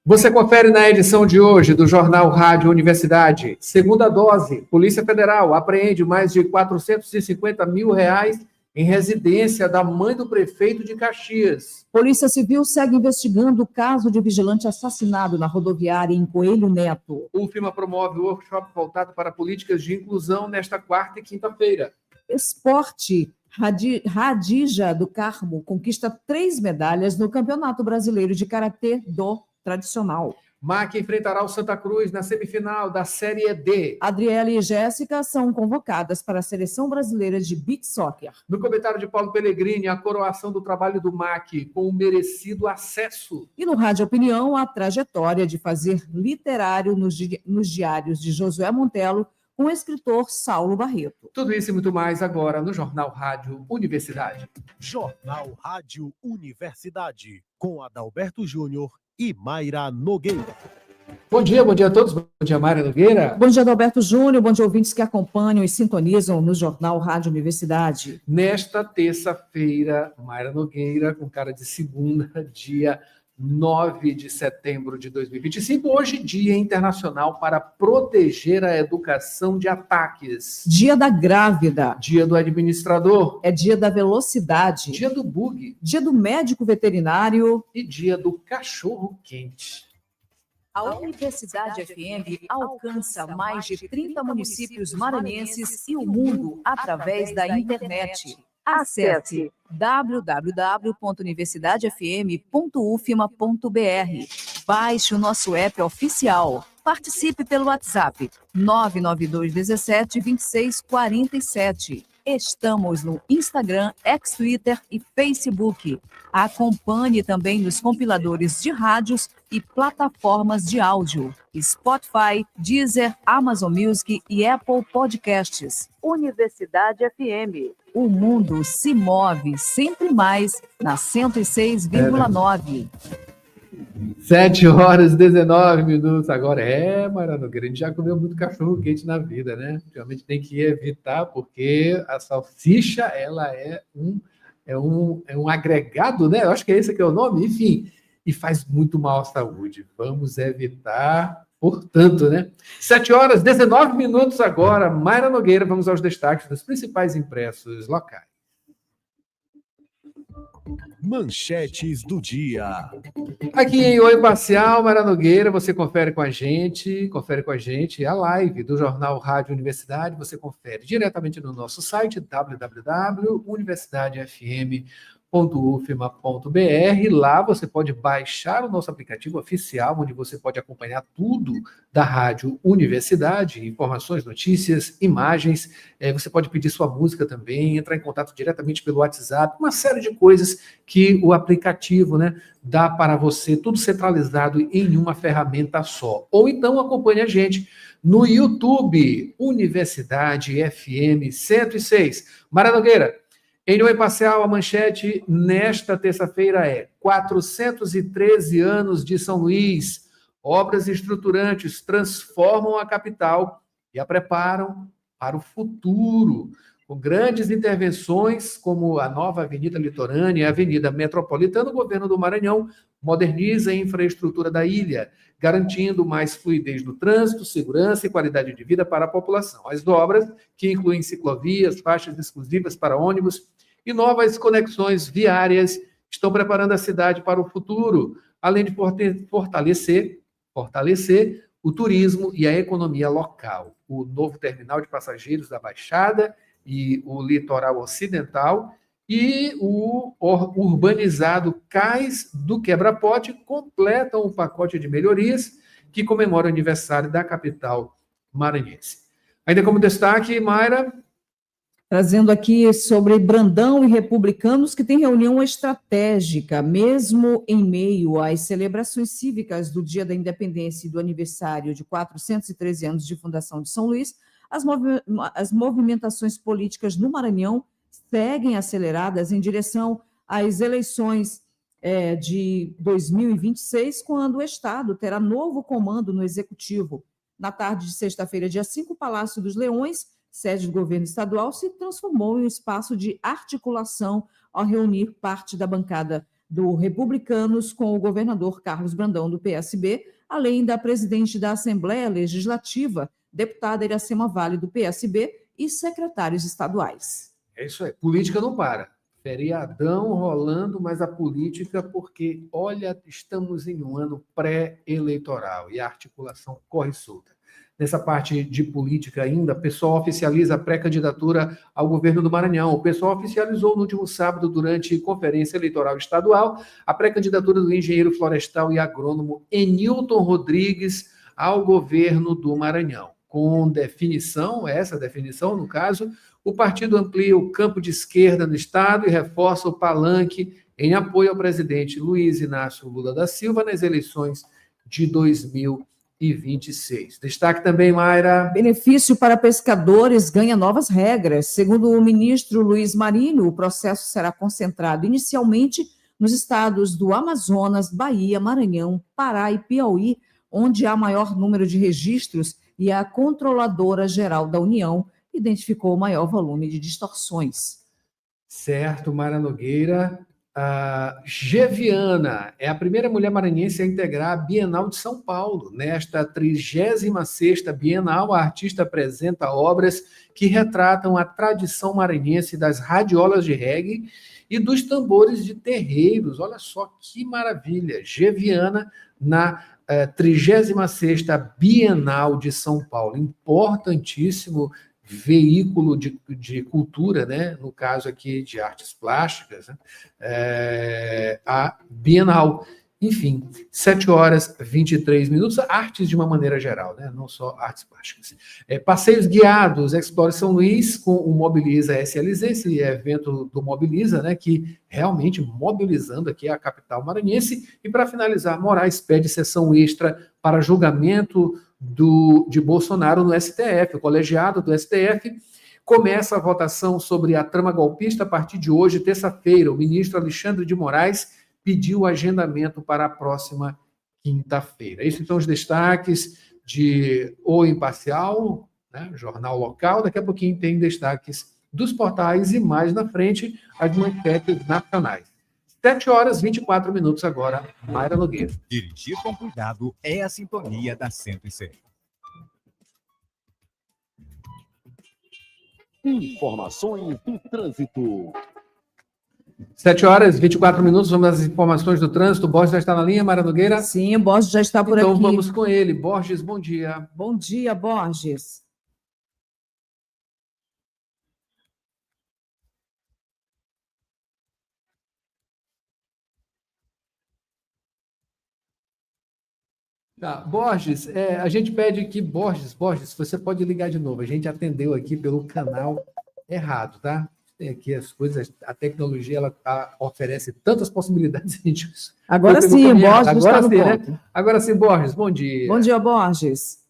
Você confere na edição de hoje do Jornal Rádio Universidade. Segunda dose, Polícia Federal apreende mais de R$450 mil em residência da mãe do prefeito de Caxias. Polícia Civil segue investigando o caso de vigilante assassinado na rodoviária em Coelho Neto. O FIMA promove o workshop voltado para políticas de inclusão nesta quarta e quinta-feira. Esporte. Radija do Carmo conquista 3 medalhas no Campeonato Brasileiro de Karatê do Tradicional. MAC enfrentará o Santa Cruz na semifinal da Série D. Adriele e Jéssica são convocadas para a Seleção Brasileira de Beach Soccer. No comentário de Paulo Pellegrini, a coroação do trabalho do MAC com o merecido acesso. E no Rádio Opinião, a trajetória de fazer literário nos diários de Josué Montelo com o escritor Saulo Barreto. Tudo isso e muito mais agora no Jornal Rádio Universidade. Jornal Rádio Universidade, com Adalberto Júnior e Mayra Nogueira. Bom dia a todos. Bom dia, Mayra Nogueira. Bom dia, Adalberto Júnior. Bom dia, ouvintes que acompanham e sintonizam no Jornal Rádio Universidade. Nesta terça-feira, Mayra Nogueira, com cara de segunda, dia 9 de setembro de 2025, hoje Dia Internacional para Proteger a Educação de Ataques. Dia da Grávida. Dia do Administrador. É dia da Velocidade. Dia do Bug. Dia do Médico Veterinário. E dia do Cachorro Quente. A Universidade FM alcança mais de 30 municípios maranhenses e o mundo através da internet. Acesse www.universidadefm.ufma.br. Baixe o nosso app oficial. Participe pelo WhatsApp 99217 2647. Estamos no Instagram, Twitter e Facebook. Acompanhe também nos compiladores de rádios e plataformas de áudio. Spotify, Deezer, Amazon Music e Apple Podcasts. Universidade FM. O mundo se move sempre mais na 106,9. 7h19. Agora Mayra Nogueira, a gente já comeu muito cachorro quente na vida, né? Realmente tem que evitar, porque a salsicha, ela é um agregado, né? Eu acho que é esse que é o nome, enfim, e faz muito mal à saúde. Vamos evitar, portanto, né? 7h19 agora, Mayra Nogueira, vamos aos destaques dos principais impressos locais. Manchetes do dia. Aqui em Oi Parcial, Mayra Nogueira, você confere com a gente a live do Jornal Rádio Universidade, você confere diretamente no nosso site www.universidadefm.ufma.br. Lá você pode baixar o nosso aplicativo oficial, onde você pode acompanhar tudo da Rádio Universidade, informações, notícias, imagens. Você pode pedir sua música também, entrar em contato diretamente pelo WhatsApp, uma série de coisas que o aplicativo, né, dá para você, tudo centralizado em uma ferramenta só. Ou então acompanhe a gente no YouTube, Universidade FM 106. Mayra Nogueira, em Oi Parcial, a manchete nesta terça-feira é 413 anos de São Luís. Obras estruturantes transformam a capital e a preparam para o futuro. Com grandes intervenções, como a nova Avenida Litorânea e a Avenida Metropolitana, o governo do Maranhão moderniza a infraestrutura da ilha, garantindo mais fluidez no trânsito, segurança e qualidade de vida para a população. As obras, que incluem ciclovias, faixas exclusivas para ônibus e novas conexões viárias, estão preparando a cidade para o futuro, além de fortalecer o turismo e a economia local. O novo terminal de passageiros da Baixada e o litoral ocidental e o urbanizado Cais do Quebra-Pote completam o pacote de melhorias que comemora o aniversário da capital maranhense. Ainda como destaque, Mayra, trazendo aqui sobre Brandão e republicanos que tem reunião estratégica, mesmo em meio às celebrações cívicas do Dia da Independência e do aniversário de 413 anos de fundação de São Luís. As movimentações políticas no Maranhão seguem aceleradas em direção às eleições de 2026, quando o Estado terá novo comando no Executivo. Na tarde de sexta-feira, dia 5, o Palácio dos Leões, sede do governo estadual, se transformou em um espaço de articulação ao reunir parte da bancada do Republicanos com o governador Carlos Brandão, do PSB, além da presidente da Assembleia Legislativa, deputada Iracema Vale, do PSB, e secretários estaduais. É isso aí. Política não para. Feriadão rolando, mas a política, porque, olha, estamos em um ano pré-eleitoral e a articulação corre solta. Nessa parte de política ainda, o pessoal oficializa a pré-candidatura ao governo do Maranhão. O pessoal oficializou no último sábado, durante conferência eleitoral estadual, a pré-candidatura do engenheiro florestal e agrônomo Enilton Rodrigues ao governo do Maranhão. Com definição, essa definição, no caso, o partido amplia o campo de esquerda no estado e reforça o palanque em apoio ao presidente Luiz Inácio Lula da Silva nas eleições de 2026. Destaque também, Mayra. Benefício para pescadores ganha novas regras. Segundo o ministro Luiz Marinho, o processo será concentrado inicialmente nos estados do Amazonas, Bahia, Maranhão, Pará e Piauí, onde há maior número de registros, e a Controladora Geral da União identificou o maior volume de distorções. Certo, Mara Nogueira. Geviana é a primeira mulher maranhense a integrar a Bienal de São Paulo. Nesta 36ª Bienal, a artista apresenta obras que retratam a tradição maranhense das radiolas de reggae e dos tambores de terreiros. Olha só que maravilha! Geviana na 36ª Bienal de São Paulo. Importantíssimo veículo de cultura, né? No caso aqui de artes plásticas, né? A Bienal. Enfim, 7h23, artes de uma maneira geral, né? Não só artes plásticas. Passeios guiados, Explore São Luís com o Mobiliza SLZ, esse evento do Mobiliza, né? Que realmente mobilizando aqui a capital maranhense. E para finalizar, Moraes pede sessão extra para julgamento de Bolsonaro no STF. O colegiado do STF começa a votação sobre a trama golpista a partir de hoje, terça-feira. O ministro Alexandre de Moraes pediu agendamento para a próxima quinta-feira. Esses são os destaques de O Imparcial, né, jornal local. Daqui a pouquinho tem destaques dos portais e mais na frente as manchetes nacionais. 7h24 agora, Mayra Nogueira. Dirigir com cuidado é a sintonia da 106. Informações do trânsito. 7h24, vamos às informações do trânsito. O Borges já está na linha, Mayra Nogueira? Sim, o Borges já está por então, aqui. Então vamos com ele. Borges, bom dia. Bom dia, Borges. Tá, Borges, a gente pede que, Borges, você pode ligar de novo. A gente atendeu aqui pelo canal errado, tá? Tem aqui as coisas, a tecnologia ela oferece tantas possibilidades. Agora sim, Borges está no ponto. Né? Agora sim, Borges, bom dia. Bom dia, Borges.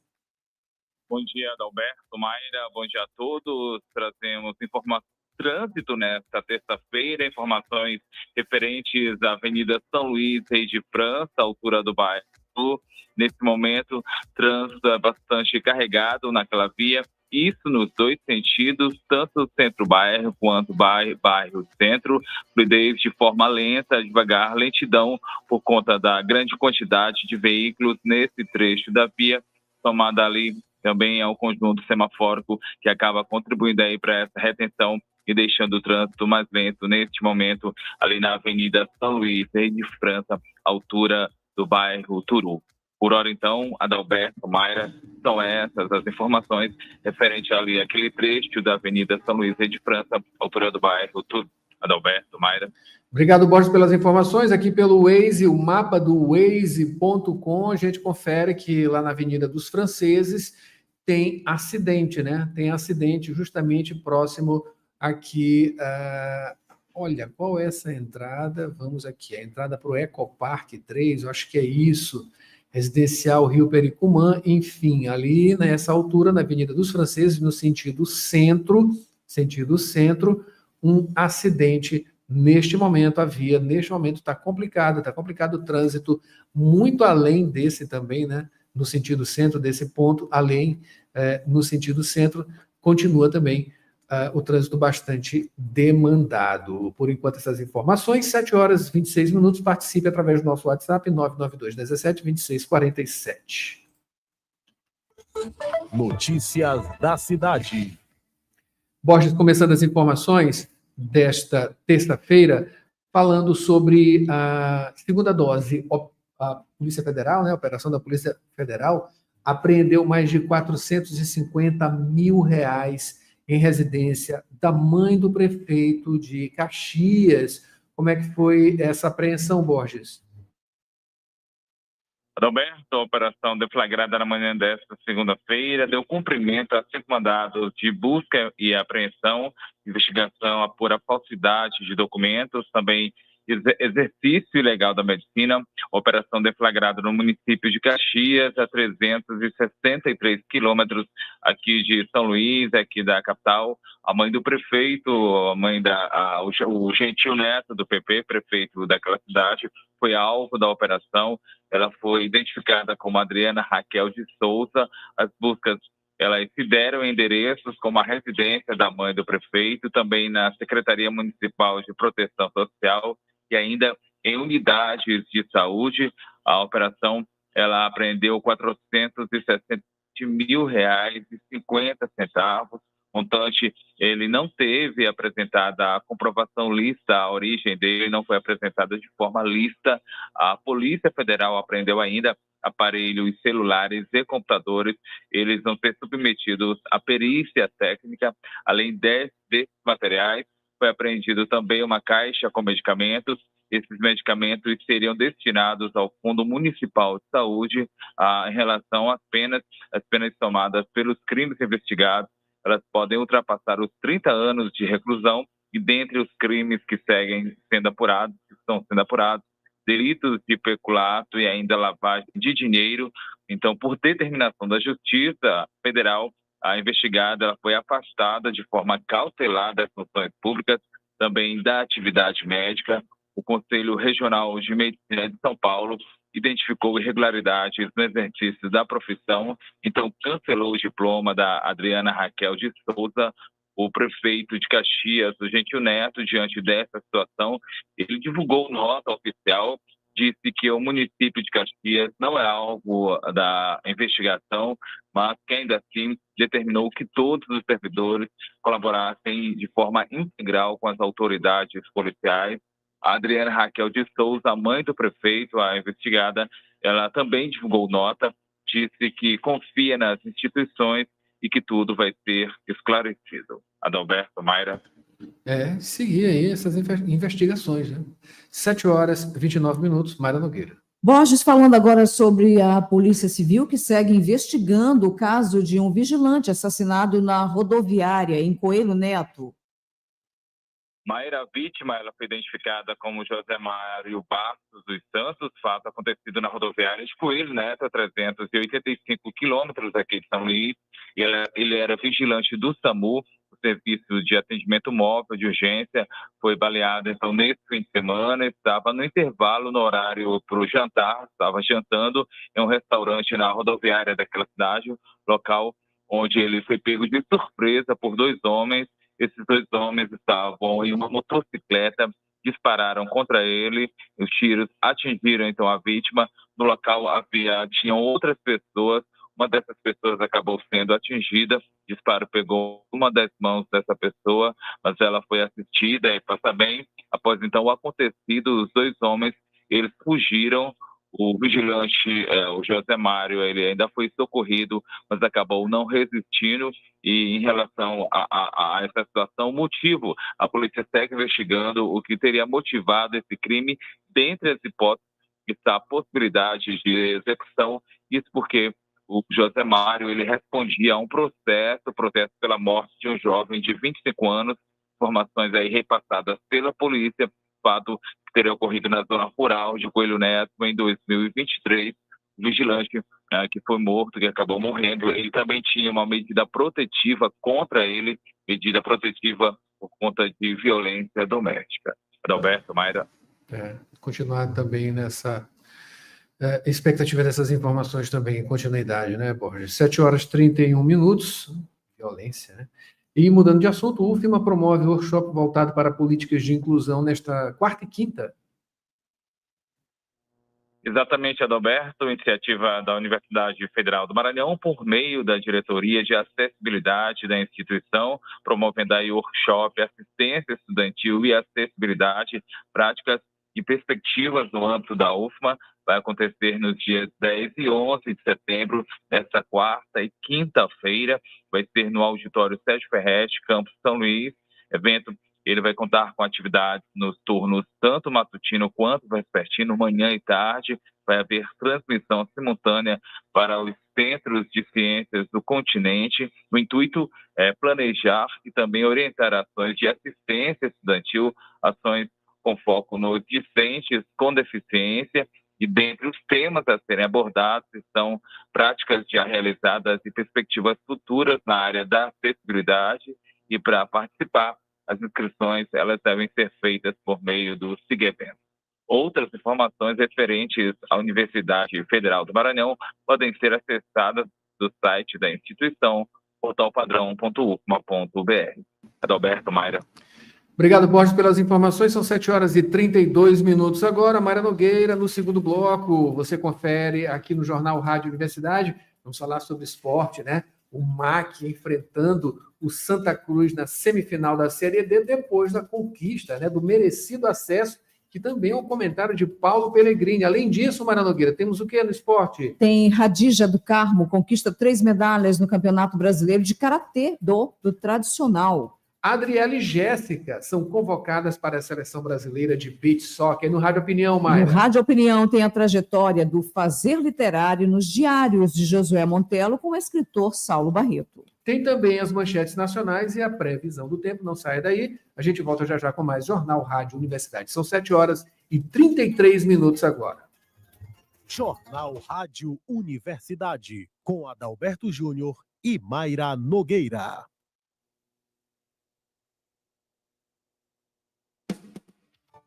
Bom dia, Adalberto, Mayra, bom dia a todos. Trazemos informações do trânsito nesta terça-feira, informações referentes à Avenida São Luís, Rei de França, altura do bairro Sul. Nesse momento, trânsito é bastante carregado naquela via, isso nos dois sentidos, tanto o centro-bairro quanto bairro-centro, fluidez de forma lenta, devagar, lentidão por conta da grande quantidade de veículos nesse trecho da via, somada ali também ao conjunto semafórico que acaba contribuindo aí para essa retenção e deixando o trânsito mais lento neste momento ali na Avenida São Luís, Rei de França, altura do bairro Turu. Por hora, então, Adalberto, Mayra, são essas as informações referente ali àquele trecho da Avenida São Luís, Rei de França, altura do bairro Turu. Adalberto, Mayra. Obrigado, Borges, pelas informações. Aqui pelo Waze, o mapa do Waze.com, a gente confere que lá na Avenida dos Franceses tem acidente, né? Tem acidente justamente próximo aqui. Olha, qual é essa entrada? Vamos aqui, a entrada para o Ecopark 3, eu acho que é isso. Residencial Rio Pericumã, enfim, ali nessa altura, na Avenida dos Franceses, no sentido centro, um acidente neste momento. A via, neste momento, está complicado o trânsito, muito além desse também, né? No sentido centro, desse ponto, além, no sentido centro, continua também o trânsito bastante demandado. Por enquanto, essas informações, 7 horas e 26 minutos, participe através do nosso WhatsApp, 992-17-2647. Notícias da cidade. Borges, começando as informações desta terça-feira, falando sobre a segunda dose. A Polícia Federal, né, a operação da Polícia Federal, apreendeu mais de R$450 mil em residência da mãe do prefeito de Caxias. Como é que foi essa apreensão, Borges? Adalberto, a operação deflagrada na manhã desta segunda-feira deu cumprimento a 5 mandados de busca e apreensão, investigação apura falsidade de documentos, também exercício ilegal da medicina, operação deflagrada no município de Caxias, a 363 quilômetros aqui de São Luís, aqui da capital. A mãe do prefeito, o gentil neto do PP, prefeito daquela cidade, foi alvo da operação. Ela foi identificada como Adriana Raquel de Souza. As buscas, elas se deram endereços como a residência da mãe do prefeito, também na Secretaria Municipal de Proteção Social e ainda em unidades de saúde. A operação, ela apreendeu R$460 mil e 50 centavos. Montante, ele não teve apresentada a comprovação lista, a origem dele não foi apresentada de forma lista. A Polícia Federal apreendeu ainda aparelhos celulares e computadores. Eles vão ser submetidos à perícia técnica. Além desses materiais, foi apreendido também uma caixa com medicamentos. Esses medicamentos seriam destinados ao Fundo Municipal de Saúde em relação às penas tomadas pelos crimes investigados. Elas podem ultrapassar os 30 anos de reclusão e dentre os crimes que estão sendo apurados, delitos de peculato e ainda lavagem de dinheiro. Então, por determinação da Justiça Federal, a investigada ela foi afastada de forma cautelar das funções públicas, também da atividade médica. O Conselho Regional de Medicina de São Paulo identificou irregularidades no exercício da profissão, então cancelou o diploma da Adriana Raquel de Souza. O prefeito de Caxias, o gentil neto, diante dessa situação, ele divulgou nota oficial, disse que o município de Caxias não é alvo da investigação, mas que ainda assim determinou que todos os servidores colaborassem de forma integral com as autoridades policiais. A Adriana Raquel de Souza, a mãe do prefeito, a investigada, ela também divulgou nota, disse que confia nas instituições e que tudo vai ser esclarecido. Adalberto, Mayra. Seguir aí essas investigações, né? 7 horas e 29 minutos, Mayra Nogueira. Borges, falando agora sobre a Polícia Civil, que segue investigando o caso de um vigilante assassinado na rodoviária, em Coelho Neto. Mayra, a vítima, ela foi identificada como José Mário Bastos dos Santos, fato acontecido na rodoviária de Coelho Neto, a 385 quilômetros aqui de São Luís. Ele era vigilante do SAMU, o Serviço de Atendimento Móvel de Urgência. Foi baleado, então, nesse fim de semana. Estava no intervalo, no horário para o jantar, estava jantando em um restaurante na rodoviária daquela cidade, local onde ele foi pego de surpresa por 2 homens. Esses 2 homens estavam em uma motocicleta, dispararam contra ele, os tiros atingiram então a vítima. No local tinham outras pessoas, uma dessas pessoas acabou sendo atingida, o disparo pegou uma das mãos dessa pessoa, mas ela foi assistida e passa bem. Após então o acontecido, os 2 homens, eles fugiram. O vigilante, o José Mário, ele ainda foi socorrido, mas acabou não resistindo. E em relação a essa situação, o motivo, a polícia segue investigando o que teria motivado esse crime. Dentre as hipóteses está a possibilidade de execução, isso porque o José Mário, ele respondia a um processo pela morte de um jovem de 25 anos, informações aí repassadas pela polícia, fato que teria ocorrido na zona rural de Coelho Neto em 2023. O vigilante que foi morto, que acabou morrendo, ele também tinha uma medida protetiva contra ele, medida protetiva por conta de violência doméstica. Adalberto, Mayra. Continuar também nessa expectativa dessas informações também em continuidade, né, Borges? 7 horas e 31 minutos, violência, né? E mudando de assunto, o UFMA promove workshop voltado para políticas de inclusão nesta quarta e quinta. Exatamente, Adalberto, iniciativa da Universidade Federal do Maranhão, por meio da Diretoria de Acessibilidade da instituição, promovendo aí workshop, assistência estudantil e acessibilidade, práticas e perspectivas no âmbito da UFMA. Vai acontecer nos dias 10 e 11 de setembro, nesta quarta e quinta-feira. Vai ser no auditório Sérgio Ferretti, Campus São Luís. Evento ele vai contar com atividades nos turnos tanto matutino quanto vespertino, manhã e tarde. Vai haver transmissão simultânea para os centros de ciências do continente. O intuito é planejar e também orientar ações de assistência estudantil, ações com foco nos discentes com deficiência. E dentre os temas a serem abordados estão práticas já realizadas e perspectivas futuras na área da acessibilidade. E para participar, as inscrições elas devem ser feitas por meio do SIG-Evento. Outras informações referentes à Universidade Federal do Maranhão podem ser acessadas do site da instituição, portalpadrão.ufma.br. Adalberto, Mayra. Obrigado, Borges, pelas informações. São 7 horas e 32 minutos agora. Mayra Nogueira, no segundo bloco, você confere aqui no Jornal Rádio Universidade. Vamos falar sobre esporte, né? O MAC enfrentando o Santa Cruz na semifinal da Série D depois da conquista, né? Do merecido acesso, que também é um comentário de Paulo Pellegrini. Além disso, Mayra Nogueira, temos o que no esporte? Tem Radija do Carmo, conquista 3 medalhas no Campeonato Brasileiro de Karatê do tradicional. Adriele e Jéssica são convocadas para a Seleção Brasileira de Beach Soccer. No Rádio Opinião, Mayra. No Rádio Opinião tem a trajetória do fazer literário nos diários de Josué Montelo com o escritor Saulo Barreto. Tem também as manchetes nacionais e a previsão do tempo. Não saia daí. A gente volta já já com mais Jornal Rádio Universidade. São 7 horas e 33 minutos agora. Jornal Rádio Universidade, com Adalberto Júnior e Mayra Nogueira.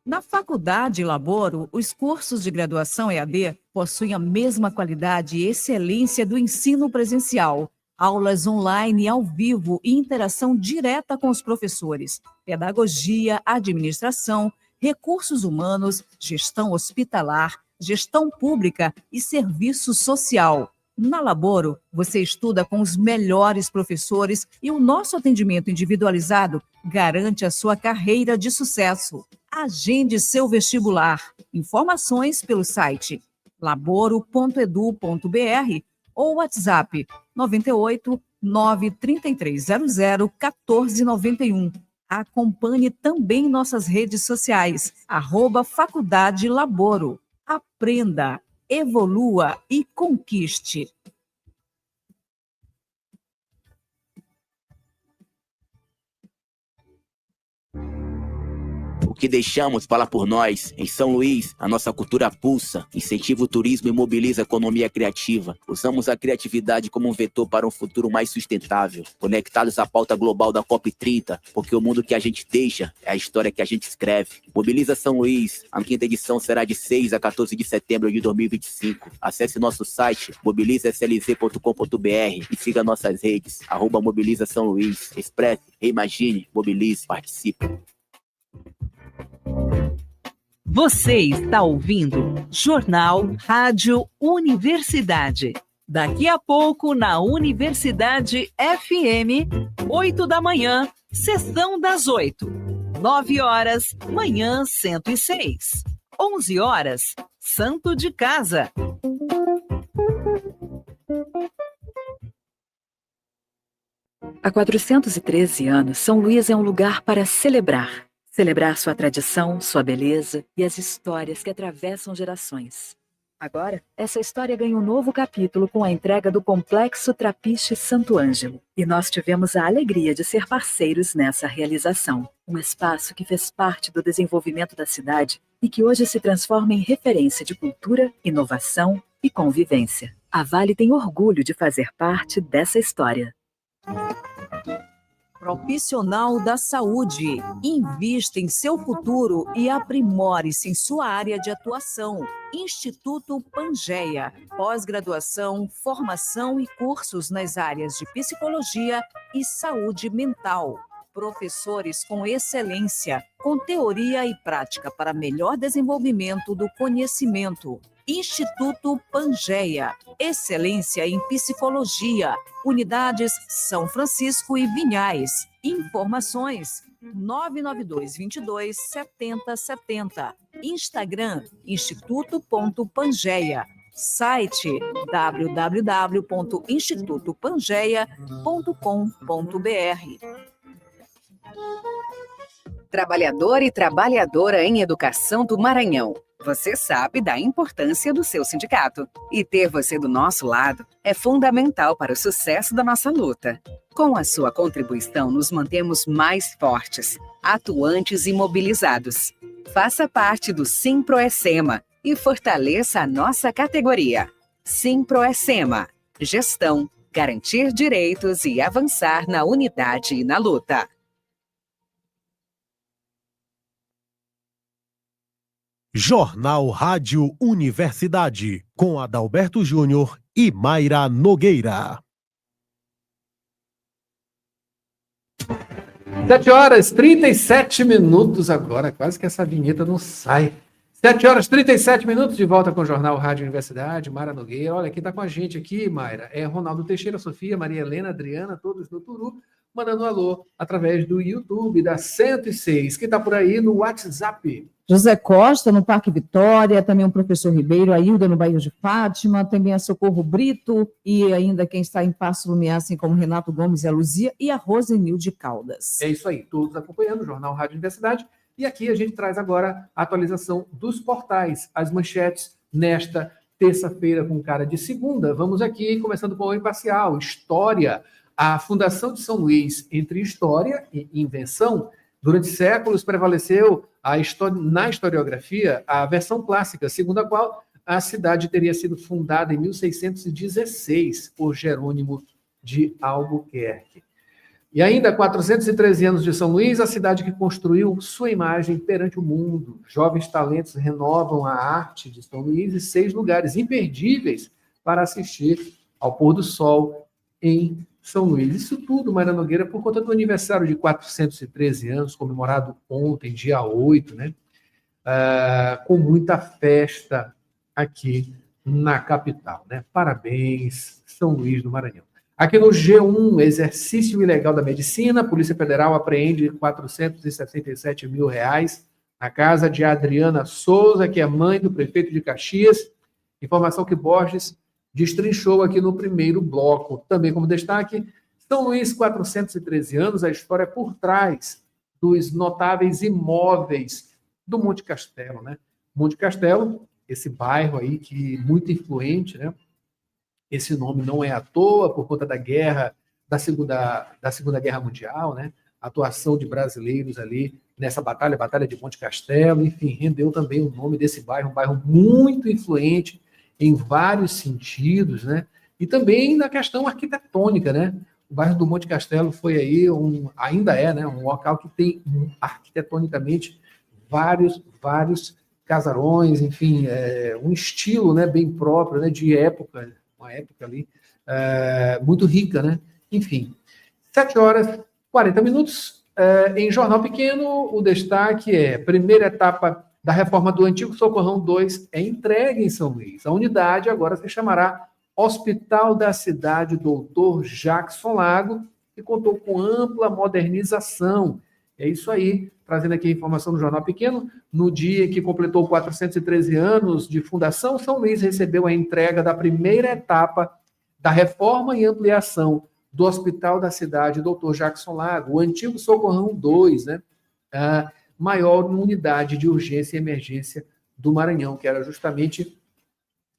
Na Faculdade Laboro, os cursos de graduação EAD possuem a mesma qualidade e excelência do ensino presencial. Aulas online ao vivo e interação direta com os professores. Pedagogia, administração, recursos humanos, gestão hospitalar, gestão pública e serviço social. Na Laboro, você estuda com os melhores professores e o nosso atendimento individualizado garante a sua carreira de sucesso. Agende seu vestibular. Informações pelo site laboro.edu.br ou WhatsApp 98 93300 1491. Acompanhe também nossas redes sociais, @Faculdade Laboro. Aprenda, evolua e conquiste. O que deixamos fala por nós. Em São Luís, a nossa cultura pulsa, incentiva o turismo e mobiliza a economia criativa. Usamos a criatividade como um vetor para um futuro mais sustentável. Conectados à pauta global da COP30, porque o mundo que a gente deixa é a história que a gente escreve. Mobiliza São Luís. A 5ª edição será de 6 a 14 de setembro de 2025. Acesse nosso site mobilizaslz.com.br e siga nossas redes, @Mobiliza São Luís. Expresse, reimagine, mobilize, participe. Você está ouvindo Jornal Rádio Universidade. Daqui a pouco na Universidade FM, 8 da manhã, sessão das 8. 9 horas, manhã 106. 11 horas, Santo de Casa. Há 413 anos, São Luís é um lugar para celebrar. Celebrar sua tradição, sua beleza e as histórias que atravessam gerações. Agora, essa história ganha um novo capítulo com a entrega do Complexo Trapiche Santo Ângelo. E nós tivemos a alegria de ser parceiros nessa realização. Um espaço que fez parte do desenvolvimento da cidade e que hoje se transforma em referência de cultura, inovação e convivência. A Vale tem orgulho de fazer parte dessa história. Profissional da saúde. Invista em seu futuro e aprimore-se em sua área de atuação. Instituto Pangeia. Pós-graduação, formação e cursos nas áreas de psicologia e saúde mental. Professores com excelência, com teoria e prática para melhor desenvolvimento do conhecimento. Instituto Pangeia. Excelência em psicologia. Unidades São Francisco e Vinhais. Informações 992227070. Instagram instituto.pangeia. Site www.institutopangeia.com.br. Trabalhador e trabalhadora em educação do Maranhão. Você sabe da importância do seu sindicato. E ter você do nosso lado é fundamental para o sucesso da nossa luta. Com a sua contribuição, nos mantemos mais fortes, atuantes e mobilizados. Faça parte do Simproecema e fortaleça a nossa categoria. Simproecema. Gestão, garantir direitos e avançar na unidade e na luta. Jornal Rádio Universidade, com Adalberto Júnior e Mayra Nogueira. 7h37 agora, quase que essa vinheta não sai. 7h37, de volta com o Jornal Rádio Universidade, Mayra Nogueira. Olha, quem está com a gente aqui, Mayra, é Ronaldo Teixeira, Sofia, Maria Helena, Adriana, todos no Turu, mandando um alô através do YouTube da 106. Quem está por aí no WhatsApp? José Costa, no Parque Vitória, também o professor Ribeiro, a Hilda no Bairro de Fátima, também a Socorro Brito, e ainda quem está em Passo Lumiar, assim como Renato Gomes e a Luzia, e a Rosenilde Caldas. É isso aí, todos acompanhando o Jornal Rádio Universidade. E aqui a gente traz agora a atualização dos portais, as manchetes nesta terça-feira com cara de segunda. Vamos aqui, começando com o imparcial, História. A Fundação de São Luís, entre história e invenção, durante séculos prevaleceu na historiografia a versão clássica, segundo a qual a cidade teria sido fundada em 1616 por Jerônimo de Albuquerque. E ainda, 413 anos de São Luís, a cidade que construiu sua imagem perante o mundo. Jovens talentos renovam a arte de São Luís e 6 lugares imperdíveis para assistir ao pôr do sol em São Luís. Isso tudo, Mayra Nogueira, por conta do aniversário de 413 anos, comemorado ontem, dia 8, né? Com muita festa aqui na capital, né? Parabéns, São Luís do Maranhão. Aqui no G1, exercício ilegal da medicina, a Polícia Federal apreende R$467 mil na casa de Adriana Souza, que é mãe do prefeito de Caxias. Informação que Borges destrinchou aqui no primeiro bloco. Também como destaque, São Luís, 413 anos, a história por trás dos notáveis imóveis do Monte Castelo, né? Monte Castelo, esse bairro aí que muito influente, né? Esse nome não é à toa, por conta da guerra, da Segunda Guerra Mundial, né? A atuação de brasileiros ali nessa batalha, Batalha de Monte Castelo, enfim, rendeu também o nome desse bairro, um bairro muito influente em vários sentidos, né? E também na questão arquitetônica, né? O bairro do Monte Castelo foi aí, ainda é, né? Um local que tem arquitetonicamente vários casarões, enfim, um estilo, né, bem próprio, né, de época, uma época ali muito rica, né? Enfim, 7h40. Em Jornal Pequeno, o destaque é: primeira etapa da reforma do antigo Socorrão 2 é entregue em São Luís. A unidade agora se chamará Hospital da Cidade Dr. Jackson Lago e contou com ampla modernização. É isso aí, trazendo aqui a informação do Jornal Pequeno. No dia que completou 413 anos de fundação, São Luís recebeu a entrega da primeira etapa da reforma e ampliação do Hospital da Cidade Dr. Jackson Lago, o antigo Socorrão 2, né? Maior unidade de urgência e emergência do Maranhão, que era justamente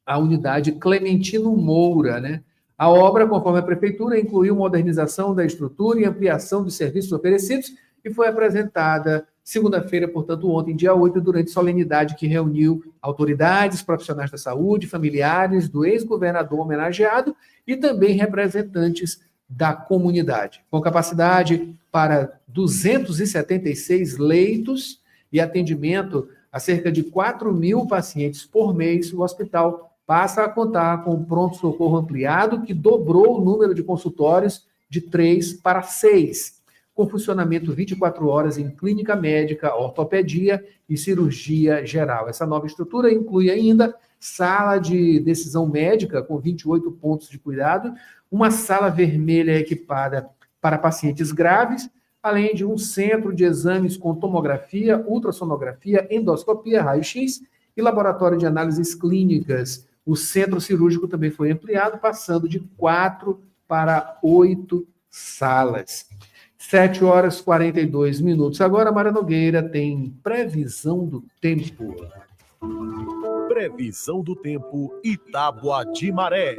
a unidade Clementino Moura, né? A obra, conforme a prefeitura, incluiu modernização da estrutura e ampliação dos serviços oferecidos e foi apresentada segunda-feira, portanto, ontem, dia 8, durante solenidade que reuniu autoridades, profissionais da saúde, familiares do ex-governador homenageado e também representantes da comunidade, com capacidade para 276 leitos e atendimento a cerca de 4.000 pacientes por mês. O hospital passa a contar com um pronto-socorro ampliado que dobrou o número de consultórios de 3 para 6, com funcionamento 24 horas em clínica médica, ortopedia e cirurgia geral. Essa nova estrutura inclui ainda sala de decisão médica com 28 pontos de cuidado, uma sala vermelha equipada para pacientes graves, além de um centro de exames com tomografia, ultrassonografia, endoscopia, raio-x e laboratório de análises clínicas. O centro cirúrgico também foi ampliado, passando de 4 para 8 salas. 7h42. Agora, Mara Nogueira tem previsão do tempo. Previsão do tempo e tábua de maré.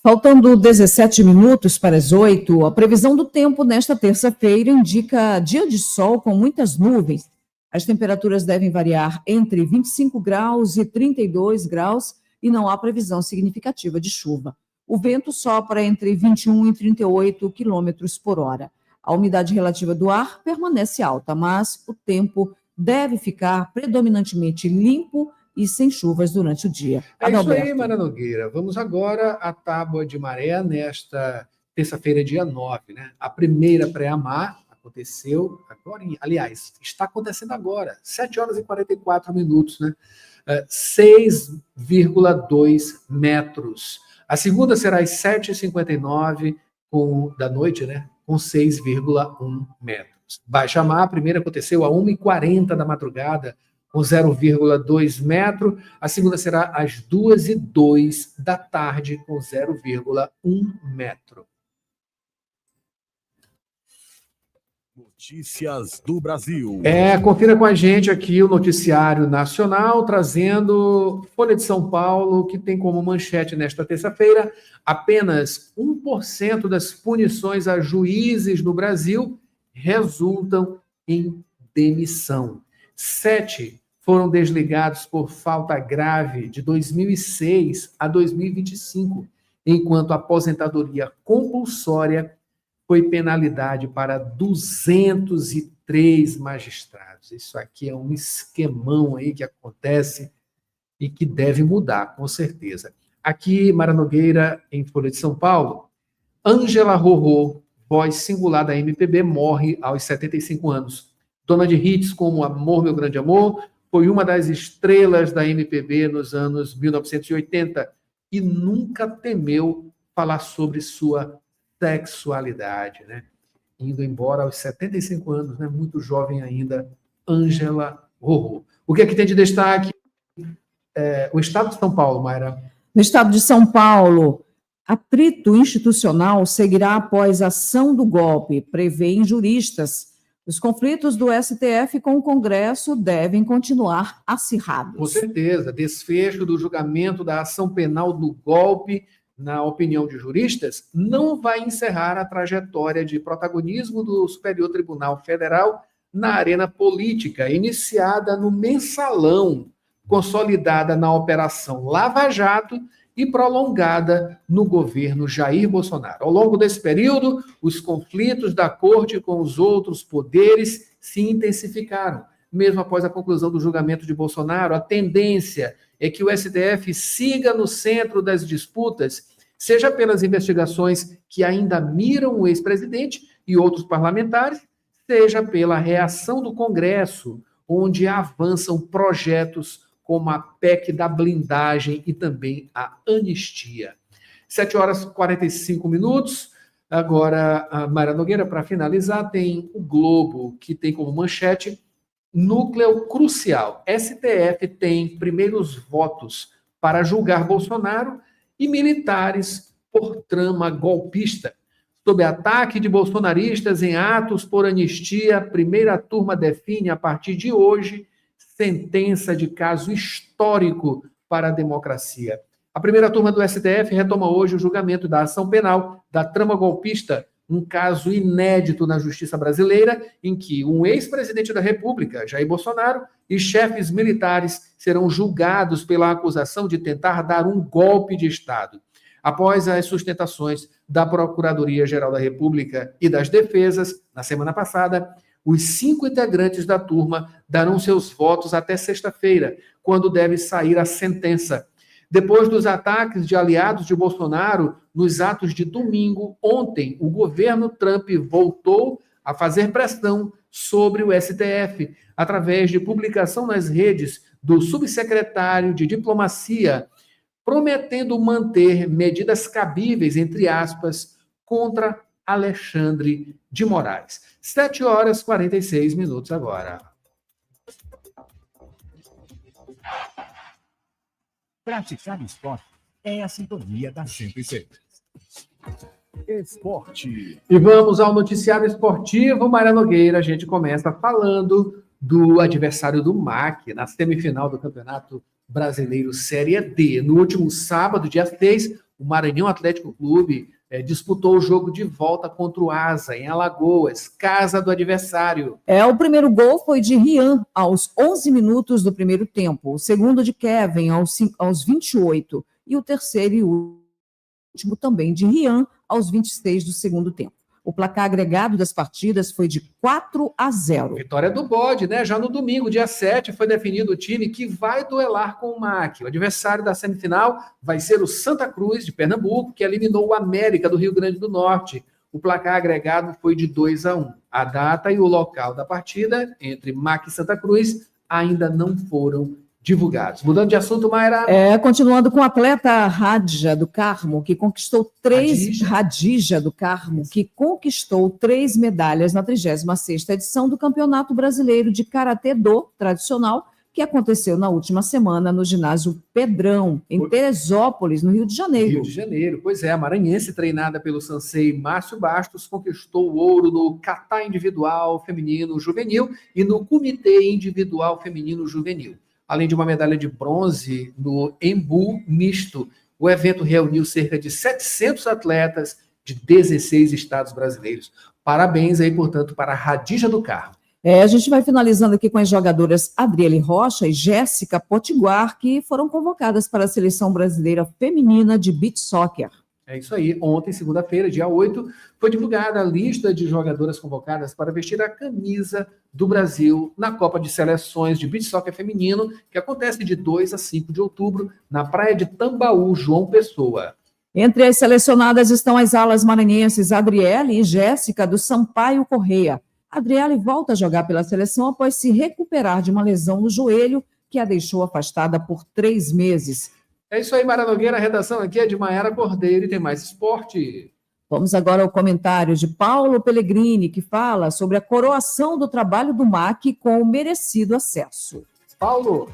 Faltando 17 minutos para as 8, a previsão do tempo nesta terça-feira indica dia de sol com muitas nuvens. As temperaturas devem variar entre 25 graus e 32 graus e não há previsão significativa de chuva. O vento sopra entre 21 e 38 quilômetros por hora. A umidade relativa do ar permanece alta, mas o tempo deve ficar predominantemente limpo e sem chuvas durante o dia. É isso aí, Mara Nogueira. Vamos agora à tábua de maré nesta terça-feira, dia 9, né? A primeira pré-amar aconteceu agora, aliás, está acontecendo agora, 7h44, né? 6,2 metros. A segunda será às 7h59 da noite, né? Com 6,1 metros. Baixa-mar, a primeira aconteceu às 1h40 da madrugada, com 0,2 metro. A segunda será às 2h02 da tarde, com 0,1 metro. Notícias do Brasil. Confira com a gente aqui o Noticiário Nacional, trazendo Folha de São Paulo, que tem como manchete nesta terça-feira: apenas 1% das punições a juízes no Brasil resultam em demissão. 7 foram desligados por falta grave de 2006 a 2025, enquanto a aposentadoria compulsória foi penalidade para 203 magistrados. Isso aqui é um esquemão aí que acontece e que deve mudar, com certeza. Aqui, Mara Nogueira, em Folha de São Paulo, Ângela Rorô, voz singular da MPB, morre aos 75 anos. Dona de hits como Amor, Meu Grande Amor, foi uma das estrelas da MPB nos anos 1980 e nunca temeu falar sobre sua sexualidade, né? Indo embora aos 75 anos, né? Muito jovem ainda, Ângela Rorô. O que é que tem de destaque? O Estado de São Paulo, Mayra. No Estado de São Paulo, atrito institucional seguirá após a ação do golpe, prevêem juristas. Os conflitos do STF com o Congresso devem continuar acirrados. Com certeza. Desfecho do julgamento da ação penal do golpe, na opinião de juristas, não vai encerrar a trajetória de protagonismo do Superior Tribunal Federal na arena política, iniciada no Mensalão, consolidada na Operação Lava Jato e prolongada no governo Jair Bolsonaro. Ao longo desse período, os conflitos da corte com os outros poderes se intensificaram. Mesmo após a conclusão do julgamento de Bolsonaro, a tendência é que o STF siga no centro das disputas, seja pelas investigações que ainda miram o ex-presidente e outros parlamentares, seja pela reação do Congresso, onde avançam projetos como a PEC da blindagem e também a anistia. 7h45. Agora, a Mara Nogueira, para finalizar, tem o Globo, que tem como manchete: núcleo crucial. STF tem primeiros votos para julgar Bolsonaro e militares por trama golpista. Sob ataque de bolsonaristas em atos por anistia, primeira turma define, a partir de hoje, sentença de caso histórico para a democracia. A primeira turma do STF retoma hoje o julgamento da ação penal da trama golpista, um caso inédito na justiça brasileira, em que um ex-presidente da República, Jair Bolsonaro, e chefes militares serão julgados pela acusação de tentar dar um golpe de Estado. Após as sustentações da Procuradoria-Geral da República e das Defesas, na semana passada, os 5 integrantes da turma darão seus votos até sexta-feira, quando deve sair a sentença. Depois dos ataques de aliados de Bolsonaro nos atos de domingo, ontem, o governo Trump voltou a fazer pressão sobre o STF, através de publicação nas redes do subsecretário de Diplomacia, prometendo manter medidas cabíveis, entre aspas, contra Alexandre de Moraes. 7h46 agora. Praticar esporte é a sintonia da 106. Esporte. E vamos ao noticiário esportivo. Mayra Nogueira, a gente começa falando do adversário do MAC, na semifinal do Campeonato Brasileiro Série D. No último sábado, dia 6, o Maranhão Atlético Clube disputou o jogo de volta contra o Asa, em Alagoas, casa do adversário. O primeiro gol foi de Rian, aos 11 minutos do primeiro tempo. O segundo de Kevin, aos 28. E o terceiro e último também de Rian, aos 26 do segundo tempo. O placar agregado das partidas foi de 4-0. Vitória do Bode, né? Já no domingo, dia 7, foi definido o time que vai duelar com o MAC. O adversário da semifinal vai ser o Santa Cruz, de Pernambuco, que eliminou o América, do Rio Grande do Norte. O placar agregado foi de 2-1. A data e o local da partida entre MAC e Santa Cruz ainda não foram divulgados. Mudando de assunto, Mayra. Continuando com o atleta Radija do Carmo, que conquistou Radija do Carmo, que conquistou 3 medalhas na 36ª edição do Campeonato Brasileiro de Karatê-Do tradicional, que aconteceu na última semana no ginásio Pedrão, em Teresópolis, no Rio de Janeiro. Rio de Janeiro, pois é, a maranhense, treinada pelo sensei Márcio Bastos, conquistou o ouro no kata individual feminino juvenil e no comitê individual feminino juvenil. Além de uma medalha de bronze no Embu misto. O evento reuniu cerca de 700 atletas de 16 estados brasileiros. Parabéns aí, portanto, para a Radija do Carmo. A gente vai finalizando aqui com as jogadoras Adriele Rocha e Jéssica Potiguar, que foram convocadas para a Seleção Brasileira Feminina de Beach Soccer. É isso aí. Ontem, segunda-feira, dia 8, foi divulgada a lista de jogadoras convocadas para vestir a camisa do Brasil na Copa de Seleções de Beach Soccer Feminino, que acontece de 2 a 5 de outubro, na praia de Tambaú, João Pessoa. Entre as selecionadas estão as alas maranhenses Adriele e Jéssica do Sampaio Correia. Adriele volta a jogar pela seleção após se recuperar de uma lesão no joelho que a deixou afastada por 3 meses. É isso aí, Mayra Nogueira. A redação aqui é de Maiara Cordeiro e tem mais esporte. Vamos agora ao comentário de Paulo Pellegrini, que fala sobre a coroação do trabalho do MAC com o merecido acesso. Paulo.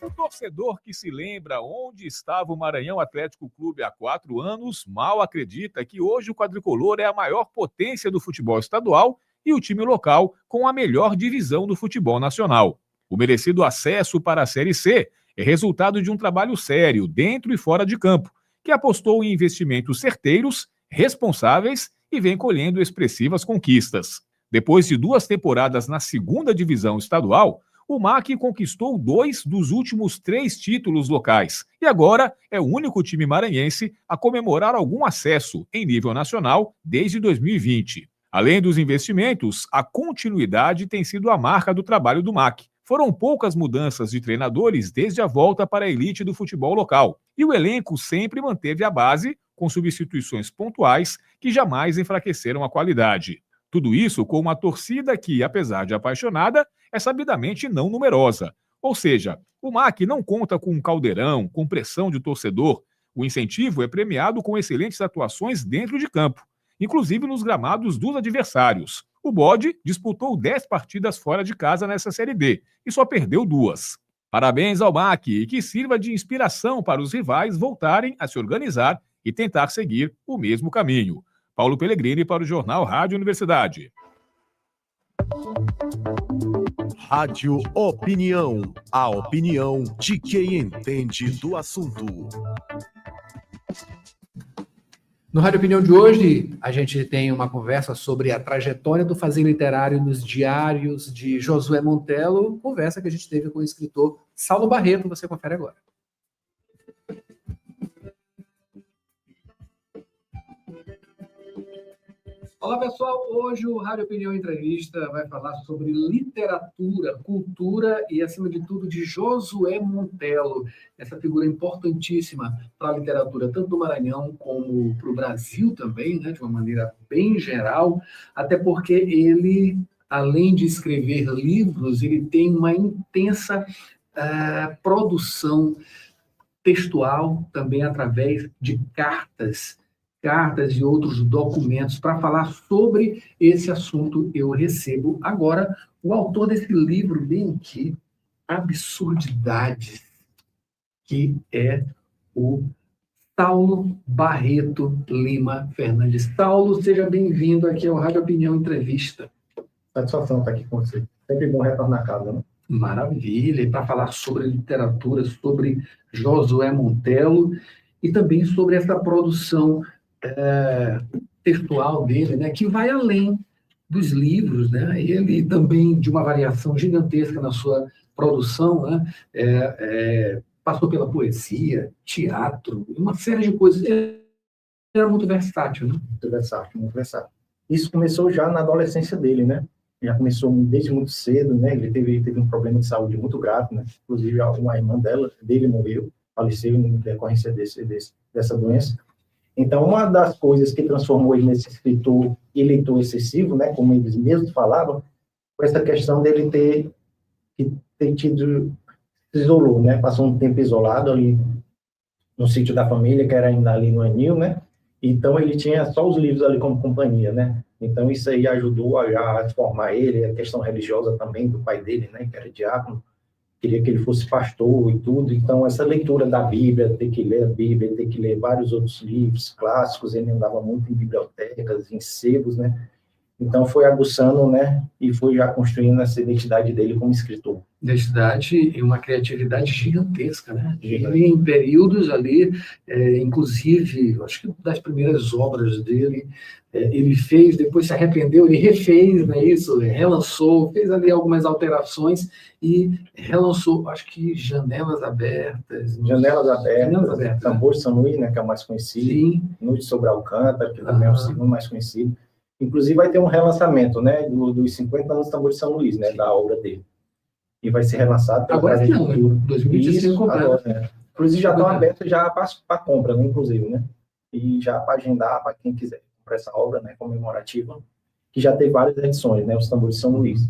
O torcedor que se lembra onde estava o Maranhão Atlético Clube há 4 anos, mal acredita que hoje o quadricolor é a maior potência do futebol estadual e o time local com a melhor divisão do futebol nacional. O merecido acesso para a Série C é resultado de um trabalho sério, dentro e fora de campo, que apostou em investimentos certeiros, responsáveis e vem colhendo expressivas conquistas. Depois de 2 temporadas na 2ª divisão estadual, o MAC conquistou 2 dos últimos 3 títulos locais e agora é o único time maranhense a comemorar algum acesso em nível nacional desde 2020. Além dos investimentos, a continuidade tem sido a marca do trabalho do MAC. Foram poucas mudanças de treinadores desde a volta para a elite do futebol local, e o elenco sempre manteve a base, com substituições pontuais que jamais enfraqueceram a qualidade. Tudo isso com uma torcida que, apesar de apaixonada, é sabidamente não numerosa. Ou seja, o MAC não conta com um caldeirão, com pressão de torcedor. O incentivo é premiado com excelentes atuações dentro de campo, inclusive nos gramados dos adversários. O Bode disputou 10 partidas fora de casa nessa Série D e só perdeu 2. Parabéns ao MAC e que sirva de inspiração para os rivais voltarem a se organizar e tentar seguir o mesmo caminho. Paulo Pellegrini para o Jornal Rádio Universidade. Rádio Opinião. A opinião de quem entende do assunto. No Rádio Opinião de hoje, a gente tem uma conversa sobre a trajetória do fazer literário nos diários de Josué Montello, conversa que a gente teve com o escritor Saulo Barreto, você confere agora. Olá, pessoal. Hoje o Rádio Opinião Entrevista vai falar sobre literatura, cultura e, acima de tudo, de Josué Montello, essa figura importantíssima para a literatura, tanto do Maranhão como para o Brasil também, né, de uma maneira bem geral, até porque ele, além de escrever livros, ele tem uma intensa produção textual, também através de cartas e outros documentos. Para falar sobre esse assunto, eu recebo agora o autor desse livro, bem aqui, Absurdidades, que é o Saulo Barreto Lima Fernandes. Saulo, seja bem-vindo aqui ao Rádio Opinião Entrevista. Satisfação estar aqui com você. Sempre bom retornar a casa, né? Maravilha. E para falar sobre literatura, sobre Josué Montello e também sobre essa produção textual dele, né, que vai além dos livros, né? Ele também de uma variação gigantesca na sua produção, né? Passou pela poesia, teatro, uma série de coisas. Ele era muito versátil, né? Muito versátil, muito versátil. Isso começou já na adolescência dele, né? Já começou desde muito cedo, né? Ele teve um problema de saúde muito grave, né? Inclusive, uma irmã dele morreu, faleceu em decorrência dessa doença. Então, uma das coisas que transformou ele nesse escritor e leitor excessivo, né, como eles mesmos falavam, foi essa questão dele ter tido, se isolou, né, passou um tempo isolado ali no sítio da família, que era ainda ali no Anil, né, então ele tinha só os livros ali como companhia, né, então isso aí ajudou a formar ele, a questão religiosa também do pai dele, né, que era diácono, queria que ele fosse pastor e tudo, então essa leitura da Bíblia, ter que ler a Bíblia, ter que ler vários outros livros clássicos, ele andava muito em bibliotecas, em sebos, né, então foi aguçando, né, e foi já construindo essa identidade dele como escritor. Identidade e uma criatividade gigantesca, né? Ele, em períodos ali, inclusive, acho que das primeiras obras dele, ele fez, depois se arrependeu, ele refez, né, isso, relançou, fez ali algumas alterações e relançou, acho que Janelas Abertas. Janelas Abertas, Tambor de São Luís, né, que é o mais conhecido. Sim. Noite sobre Alcântara, que também é o segundo mais conhecido. Inclusive vai ter um relançamento, né, dos 50 anos do Tambor de São Luís, né, da obra dele. E vai ser relançado agora não, 2025 agora, né? Inclusive já estão abertos já para compra, né, inclusive, né? E já para agendar para quem quiser comprar essa obra, né, comemorativa, que já tem várias edições, né, os Tambores de São Luís.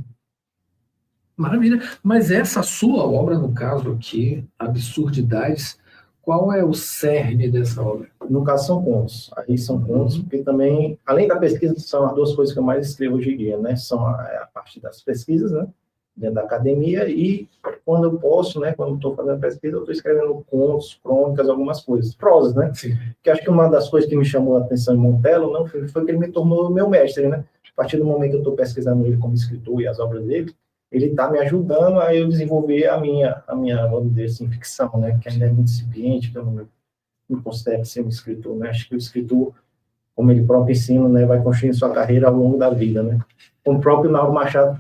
Maravilha. Mas essa sua obra, no caso aqui, Absurdidades, qual é o cerne dessa obra? No caso são contos. Aí são contos, porque também, além da pesquisa, são as duas coisas que eu mais escrevo hoje em dia, né? São a parte das pesquisas, né, dentro da academia, e quando eu posso, né, quando estou fazendo pesquisa, eu estou escrevendo contos, crônicas, algumas coisas, prosas, né? Sim. Que acho que uma das coisas que me chamou a atenção em Montello não foi que ele me tornou meu mestre, né? A partir do momento que eu estou pesquisando ele como escritor e as obras dele, ele está me ajudando a eu desenvolver a minha, vamos dizer assim, ficção, né? Que ainda é muito incipiente, que eu não me considero ser um escritor, né? Acho que o escritor, como ele próprio ensina, né, vai construindo sua carreira ao longo da vida, né? Como o próprio Mauro Machado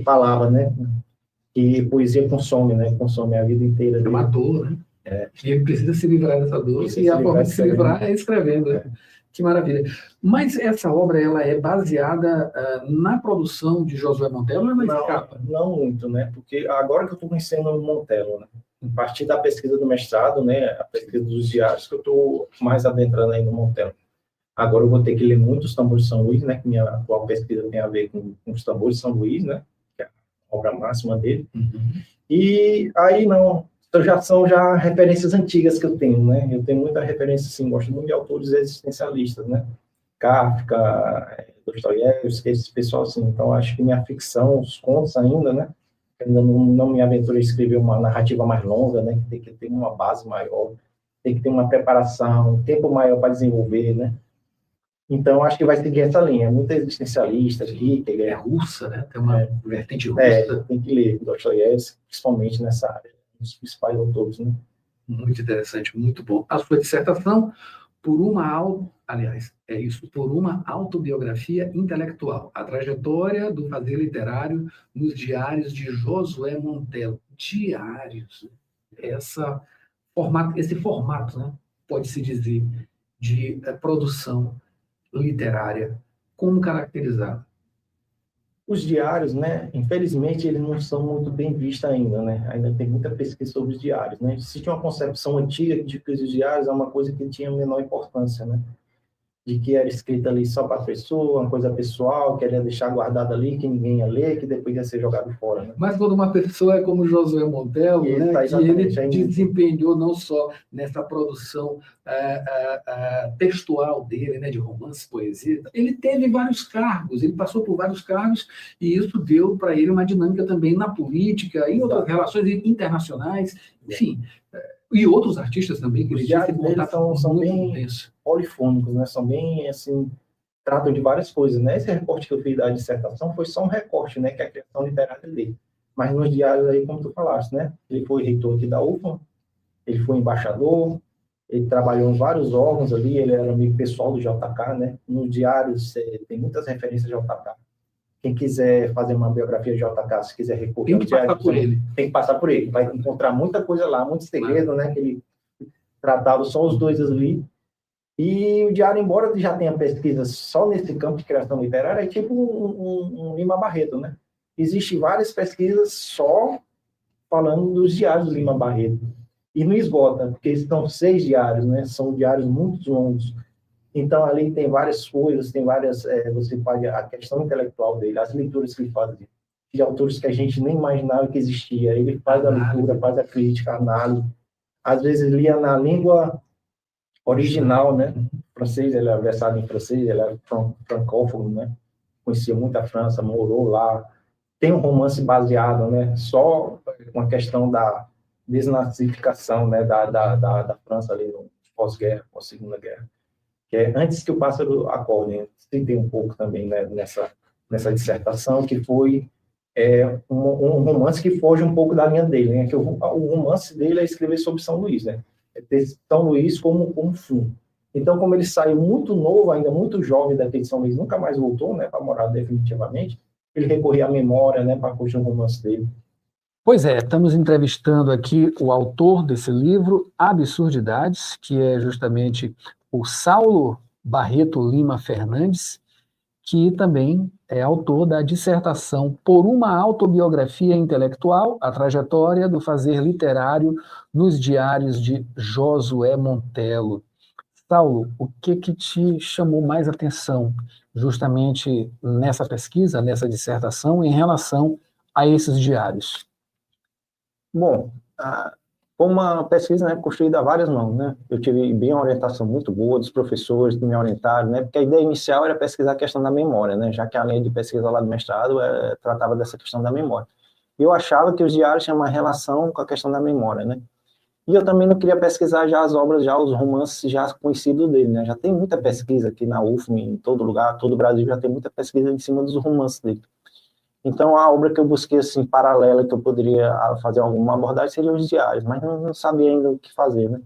falava, né, que poesia consome, né, consome a vida inteira. É uma dor, né? E ele precisa se livrar dessa dor, e a forma de se livrar é escrevendo, né? Que maravilha. Mas essa obra, ela é baseada na produção de Josué Montello ou ela escapa? Não muito, né? Porque agora que eu estou conhecendo o Montello, né? A partir da pesquisa do mestrado, né, a pesquisa dos diários, que eu estou mais adentrando aí no Montello. Agora eu vou ter que ler muito os Tambores de São Luís, né, que minha atual pesquisa tem a ver com os Tambores de São Luís, né, que é a obra máxima dele. E aí não, já são referências antigas que eu tenho, né, eu tenho muita referência, assim, gosto muito de autores existencialistas, né, Kafka, Dostoiévski, esse pessoal, assim, então acho que minha ficção, os contos ainda, né, ainda não me aventurei a escrever uma narrativa mais longa, né, que tem que ter uma base maior, tem que ter uma preparação, um tempo maior para desenvolver, né. Então, acho que vai seguir essa linha, muito existencialista aqui, que é russa, né? Tem uma vertente russa. Tem que ler Dostoiévski, principalmente nessa área, os principais autores, né? Muito interessante, muito bom. A sua dissertação, por uma autobiografia intelectual, a trajetória do fazer literário nos diários de Josué Montello. Diários, esse formato, né? Pode-se dizer, de produção literária como caracterizá-lo? Os diários, né, infelizmente, eles não são muito bem vistos ainda, né? Ainda tem muita pesquisa sobre os diários, né? Existe uma concepção antiga de que os diários é uma coisa que tinha menor importância, né? De que era escrita ali só para a pessoa, uma coisa pessoal, que ela ia deixar guardada ali, que ninguém ia ler, que depois ia ser jogado fora, né? Mas quando uma pessoa é como Josué Montelo, né, Tá, que ele exatamente, desempenhou não só nessa produção textual dele, né, de romance, poesia, ele teve vários cargos, ele passou por vários cargos, e isso deu para ele uma dinâmica também na política, em outras relações internacionais, enfim, e outros artistas também, que Os ele diários teve deles contato são muito bem intenso. polifônicos, né? São bem, assim, tratam de várias coisas, né? Esse recorte que eu fiz da dissertação foi só um recorte, né? Que é a criação literária dele. Mas nos diários aí, como tu falaste, né? Ele foi reitor aqui da UFAM, ele foi embaixador, ele trabalhou em vários órgãos ali, ele era amigo pessoal do JK, né? Nos diários tem muitas referências ao JK. Quem quiser fazer uma biografia de JK, se quiser recorrer Tem que passar por ele. Tem que passar por ele. Vai encontrar muita coisa lá, muito segredo, né? Que ele tratava só os dois ali. E o diário, embora já tenha pesquisa só nesse campo de criação literária, é tipo um Lima Barreto, né? Existem várias pesquisas só falando dos diários do Lima Barreto. E não esgota, porque são 6 diários, né? São diários muito longos. Então, ali tem várias coisas, tem várias... você pode... A questão intelectual dele, as leituras que ele faz, de autores que a gente nem imaginava que existia. Ele faz a leitura, faz a crítica, a análise. Às vezes, lia na língua original, né? Francês, ele é versado em francês, ele é francófono, né? Conhecia muito a França, morou lá. Tem um romance baseado, né? Só uma questão da desnazificação, né? Da França ali no pós-guerra, pós-segunda guerra. Que é Antes que o Pássaro Acorde, né? Citei um pouco também, né? nessa dissertação, que foi um romance que foge um pouco da linha dele, né? Que o romance dele é escrever sobre São Luís, né? É ter São Luís como fundo. Então, como ele saiu muito novo, ainda muito jovem daqui de São Luís, nunca mais voltou, né, para morar definitivamente, ele recorria à memória, né, para construir um romance dele. Pois é, estamos entrevistando aqui o autor desse livro, Absurdidades, que é justamente o Saulo Barreto Lima Fernandes, que também é autor da dissertação Por uma autobiografia intelectual, a trajetória do fazer literário nos diários de Josué Montelo. Saulo, o que te chamou mais atenção justamente nessa pesquisa, nessa dissertação, em relação a esses diários? Bom, foi uma pesquisa, né, construída a várias mãos, né? Eu tive bem uma orientação muito boa dos professores que me orientaram, né? Porque a ideia inicial era pesquisar a questão da memória, né? Já que a linha de pesquisa lá do mestrado tratava dessa questão da memória. E eu achava que os diários tinham uma relação com a questão da memória, né? E eu também não queria pesquisar já as obras, já os romances já conhecidos dele, né? Já tem muita pesquisa aqui na UFM, em todo lugar, todo o Brasil já tem muita pesquisa em cima dos romances dele. Então, a obra que eu busquei, assim, paralela, que eu poderia fazer alguma abordagem, seria os diários, mas não sabia ainda o que fazer, né?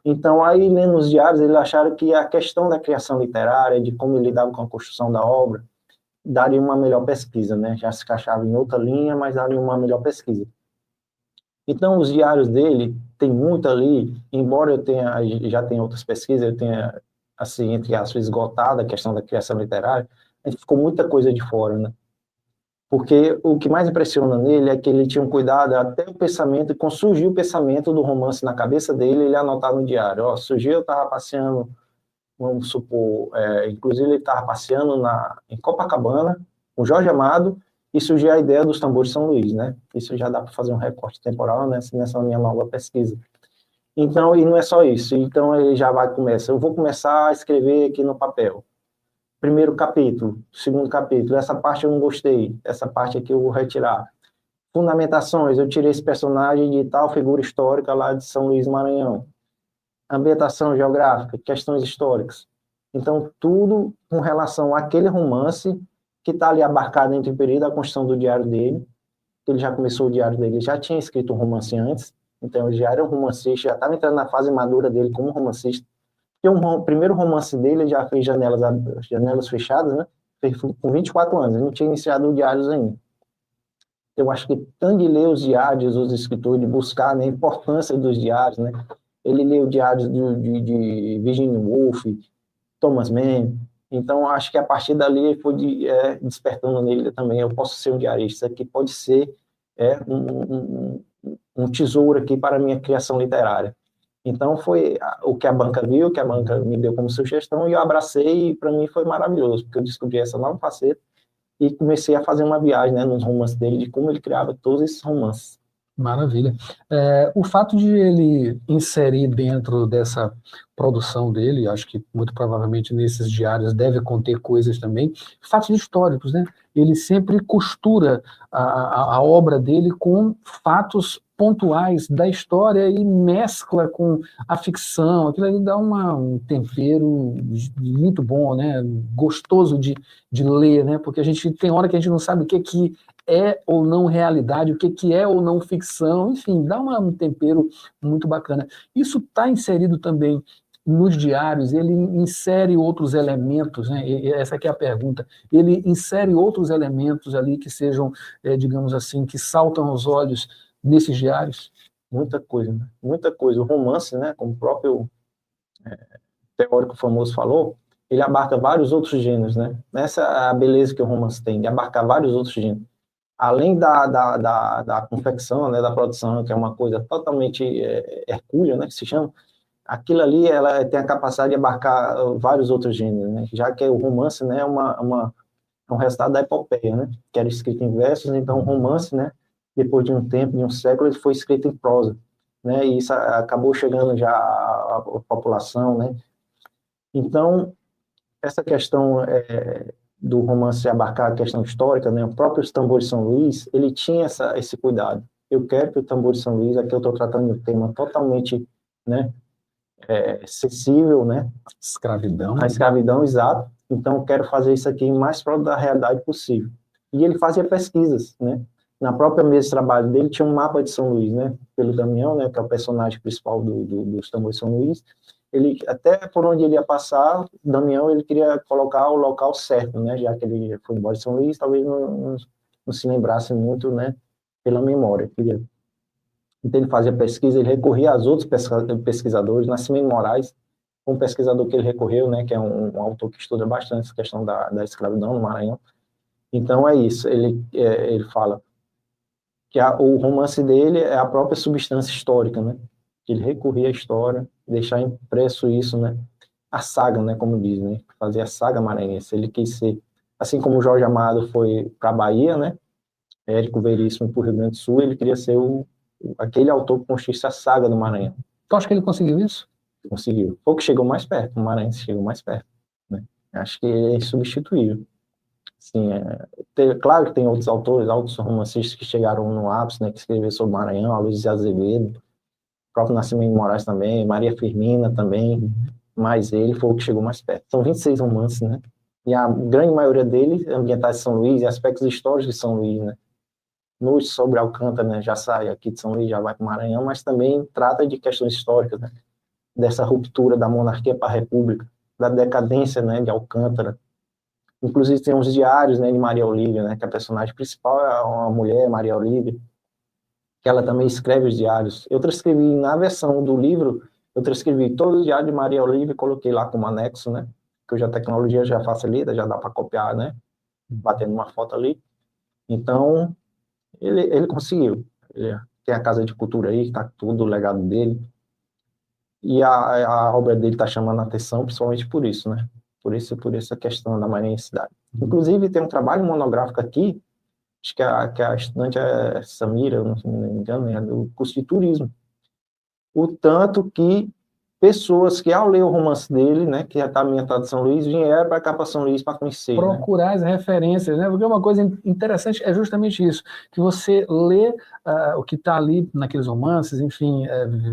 Então, aí, lendo os diários, eles acharam que a questão da criação literária, de como ele lidava com a construção da obra, daria uma melhor pesquisa, né? Já se encaixava em outra linha, mas daria uma melhor pesquisa. Então, os diários dele, tem muito ali, embora já tenha outras pesquisas, eu tenha, assim, entre aspas, esgotado a questão da criação literária, a gente ficou muita coisa de fora, né? Porque o que mais impressiona nele é que ele tinha um cuidado até o pensamento, quando surgiu o pensamento do romance na cabeça dele, ele anotava no diário, surgiu, eu estava passeando, vamos supor, inclusive ele estava passeando em Copacabana, com Jorge Amado, e surgiu a ideia dos Tambores de São Luís, né? Isso já dá para fazer um recorte temporal nessa minha nova pesquisa. Então, e não é só isso, então ele já começar, eu vou começar a escrever aqui no papel. Primeiro capítulo, segundo capítulo, essa parte eu não gostei, essa parte aqui eu vou retirar. Fundamentações, eu tirei esse personagem de tal figura histórica lá de São Luís Maranhão. Ambientação geográfica, questões históricas. Então, tudo com relação àquele romance que está ali abarcado entre o período da construção do diário dele, ele já começou o diário dele, já tinha escrito um romance antes, então ele já era um romancista, já estava entrando na fase madura dele como romancista. Porque o primeiro romance dele, ele já fez Janelas Fechadas, né? Fez com 24 anos, ele não tinha iniciado o diários ainda. Eu acho que tanto de ler os diários dos escritores, de buscar, né, a importância dos diários, né? Ele leu diários de Virginia Woolf, Thomas Mann, Então, acho que a partir dali foi despertando nele também, eu posso ser um diarista, isso aqui pode ser um tesouro aqui para a minha criação literária. Então, foi o que a banca viu, que a banca me deu como sugestão, e eu abracei, e para mim foi maravilhoso, porque eu descobri essa nova faceta e comecei a fazer uma viagem, né, nos romances dele, de como ele criava todos esses romances. Maravilha. O fato de ele inserir dentro dessa produção dele, acho que muito provavelmente nesses diários deve conter coisas também, fatos históricos, né? Ele sempre costura a obra dele com fatos pontuais da história e mescla com a ficção. Aquilo ali dá um tempero muito bom, né? Gostoso de ler, né? Porque a gente tem hora que a gente não sabe o que é ou não realidade, o que é ou não ficção, enfim, dá um tempero muito bacana. Isso está inserido também nos diários, ele insere outros elementos, né? E essa aqui é a pergunta, ele insere outros elementos ali que sejam, digamos assim, que saltam aos olhos nesses diários? Muita coisa, né? Muita coisa. O romance, né, como o próprio teórico famoso falou, ele abarca vários outros gêneros, né? Essa é a beleza que o romance tem, de abarcar vários outros gêneros. Além da confecção, né, da produção, que é uma coisa totalmente hercúlea, né, que se chama, aquilo ali ela tem a capacidade de abarcar vários outros gêneros, né, já que o romance, né, é um resultado da epopeia, né, que era escrito em versos, então o romance, né, depois de um tempo, de um século, ele foi escrito em prosa, né, e isso acabou chegando já à população, né. Então, essa questão do romance abarcar a questão histórica, né, o próprio Tambor de São Luís, ele tinha esse cuidado. Eu quero que o Tambor de São Luís, aqui eu estou tratando de um tema totalmente, né, acessível, né? Escravidão. A escravidão, exato. Então, eu quero fazer isso aqui o mais próximo da realidade possível. E ele fazia pesquisas, né? Na própria mesa de trabalho dele tinha um mapa de São Luís, né? Pelo Damião, né? Que é o personagem principal dos Tambores de São Luís. Ele, até por onde ele ia passar, Damião, ele queria colocar o local certo, né? Já que ele foi embora de São Luís, talvez não se lembrasse muito, né? Pela memória. Então, ele fazia pesquisa, ele recorria aos outros pesquisadores, Nascimento Moraes, um pesquisador que ele recorreu, né, que é um autor que estuda bastante essa questão da escravidão no Maranhão. Então, é isso, ele fala que o romance dele é a própria substância histórica, né, ele recorria à história, deixar impresso isso, né, a saga, né, como diz, né, fazer a saga maranhense. Ele quis ser, assim como o Jorge Amado foi para a Bahia, né, Érico Veríssimo para o Rio Grande do Sul, ele queria ser aquele autor que construísse a saga do Maranhão. Tu acha que ele conseguiu isso? Conseguiu. Foi o que chegou mais perto, o Maranhão chegou mais perto, né? Acho que ele é insubstituível. Assim, claro que tem outros autores, outros romancistas que chegaram no ápice, né, que escreveram sobre o Maranhão, a Luiz de Azevedo, o próprio Nascimento Moraes também, Maria Firmina também, mas ele foi o que chegou mais perto. São 26 romances, né? E a grande maioria deles ambientados em São Luís e aspectos históricos de São Luís, né? Noite sobre Alcântara, né, já sai aqui de São Luís, já vai para o Maranhão, mas também trata de questões históricas, né, dessa ruptura da monarquia para a república, da decadência, né, de Alcântara. Inclusive tem uns diários, né, de Maria Olívia, né, que a personagem principal é uma mulher, Maria Olívia, que ela também escreve os diários. Eu transcrevi, na versão do livro, eu transcrevi todo o diário de Maria Olívia e coloquei lá como anexo, né, que hoje a tecnologia já facilita, já dá para copiar, né, batendo uma foto ali. Então, ele conseguiu. Ele tem a Casa de Cultura aí, que está tudo o legado dele. E a obra dele está chamando a atenção, principalmente por isso, né? Por essa questão da maranhensidade. Inclusive, tem um trabalho monográfico aqui, acho que a estudante é Samira, não me engano, é do curso de turismo. O tanto que pessoas que, ao ler o romance dele, né, que já está ambientado em São Luís, vieram para cá, para São Luís, para conhecer. Procurar, né, as referências, né? Porque uma coisa interessante é justamente isso, que você lê o que está ali naqueles romances, enfim,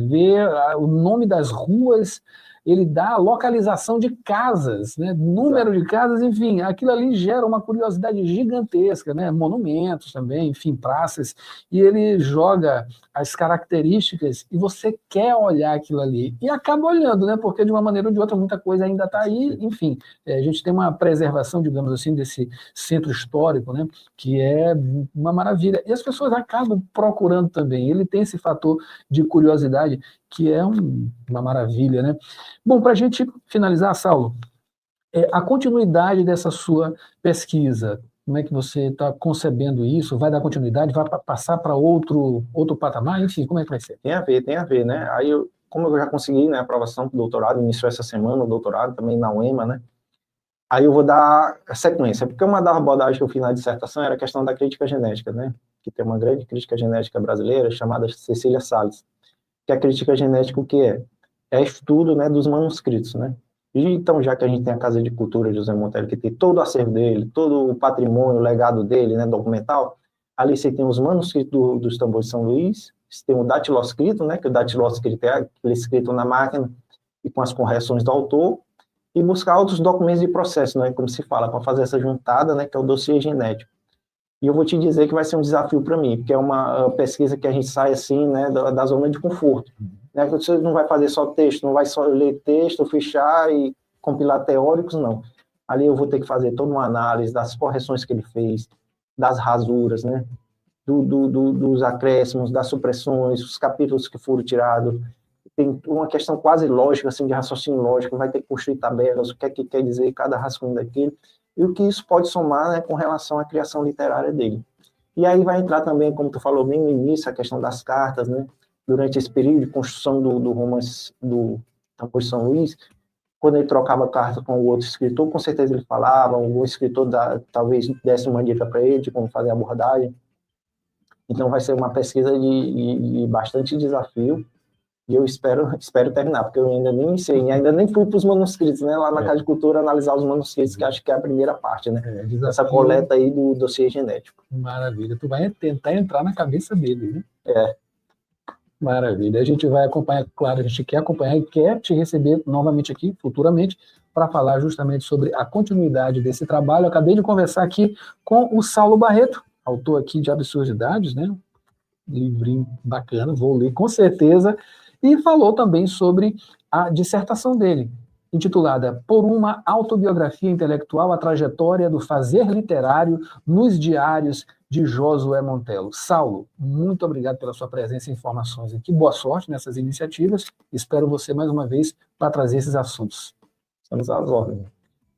vê o nome das ruas, ele dá a localização de casas, né, número de casas, enfim, aquilo ali gera uma curiosidade gigantesca, né, monumentos também, enfim, praças, e ele joga as características e você quer olhar aquilo ali, e acaba olhando, né, porque de uma maneira ou de outra muita coisa ainda está aí, enfim, a gente tem uma preservação, digamos assim, desse centro histórico, né, que é uma maravilha, e as pessoas acabam procurando também, ele tem esse fator de curiosidade, que é uma maravilha, né? Bom, para a gente finalizar, Saulo, a continuidade dessa sua pesquisa. Como é que você está concebendo isso? Vai dar continuidade? Vai passar para outro patamar? Enfim, como é que vai ser? Tem a ver, né? Aí, como eu já consegui, né, a aprovação para o doutorado, iniciou essa semana o doutorado, também na UEMA, né? Aí eu vou dar a sequência, porque uma das abordagens que eu fiz na dissertação era a questão da crítica genética, né? Que tem uma grande crítica genética brasileira chamada Cecília Salles, que a crítica genética o que é? É estudo, né, dos manuscritos, né? E então, já que a gente tem a Casa de Cultura de José Monteiro, que tem todo o acervo dele, todo o patrimônio, o legado dele, né, documental, ali você tem os manuscritos dos tambores de São Luís, você tem o datiloscrito, né, que o datiloscrito é aquele escrito na máquina e com as correções do autor, e buscar outros documentos de processo, né, como se fala, para fazer essa juntada, né, que é o dossiê genético. E eu vou te dizer que vai ser um desafio para mim, porque é uma pesquisa que a gente sai assim, né, da zona de conforto. Né? Você não vai fazer só texto, não vai só ler texto, fichar e compilar teóricos, não. Ali eu vou ter que fazer toda uma análise das correções que ele fez, das rasuras, né, dos acréscimos, das supressões, os capítulos que foram tirados. Tem uma questão quase lógica, assim, de raciocínio lógico, vai ter que construir tabelas, o que é que quer dizer cada rascunho daquilo, e o que isso pode somar, né, com relação à criação literária dele. E aí vai entrar também, como tu falou bem no início, a questão das cartas, né, durante esse período de construção do romance do Tambor de São Luís, quando ele trocava carta com o outro escritor, com certeza ele falava, o escritor talvez desse uma dica para ele de como fazer a abordagem. Então vai ser uma pesquisa de bastante desafio, e eu espero terminar, porque eu ainda nem iniciei, ainda nem fui para os manuscritos, né, lá na Casa de Cultura, analisar os manuscritos, que acho que é a primeira parte, né, essa coleta aí do dossiê genético. Maravilha, tu vai tentar entrar na cabeça dele, né? Maravilha, a gente vai acompanhar, claro, a gente quer acompanhar e quer te receber novamente aqui, futuramente, para falar justamente sobre a continuidade desse trabalho. Eu acabei de conversar aqui com o Saulo Barreto, autor aqui de Absurdidades, né, livrinho bacana, vou ler com certeza, e falou também sobre a dissertação dele, intitulada Por uma autobiografia intelectual, a trajetória do fazer literário nos diários de Josué Montello. Saulo, muito obrigado pela sua presença e informações aqui. Boa sorte nessas iniciativas. Espero você mais uma vez para trazer esses assuntos. Estamos às ordens.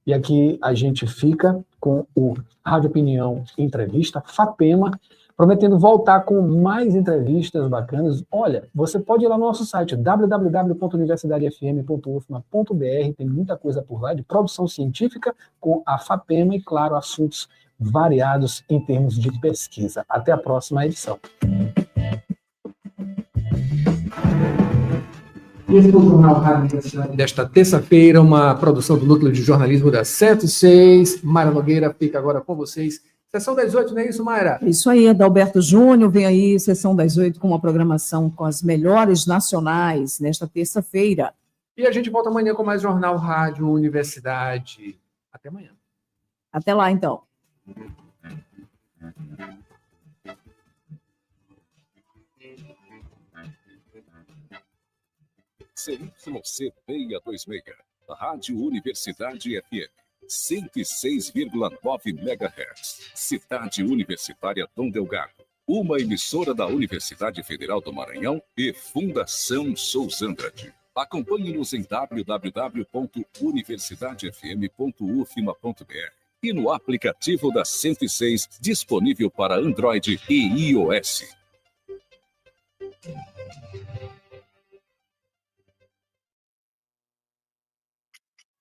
E aqui a gente fica com o Rádio Opinião Entrevista, FAPEMA, prometendo voltar com mais entrevistas bacanas. Olha, você pode ir lá no nosso site, www.universidadefm.ufma.br, tem muita coisa por lá de produção científica com a FAPEMA e, claro, assuntos variados em termos de pesquisa. Até a próxima edição. Esse foi o Jornal Rádio Universidade desta terça-feira, uma produção do Núcleo de Jornalismo da 106. Mayra Nogueira fica agora com vocês. Sessão das 8, não é isso, Mayra? Isso aí, Adalberto Júnior, vem aí, Sessão das 8, com uma programação com as melhores nacionais, nesta terça-feira. E a gente volta amanhã com mais Jornal Rádio Universidade. Até amanhã. Até lá, então. CYC 626, Rádio Universidade FM, 106,9 MHz, Cidade Universitária Dom Delgado, uma emissora da Universidade Federal do Maranhão e Fundação Souza Andrade. Acompanhe-nos em www.universidadefm.ufma.br e no aplicativo da 106, disponível para Android e iOS.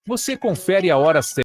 Você confere a hora certa.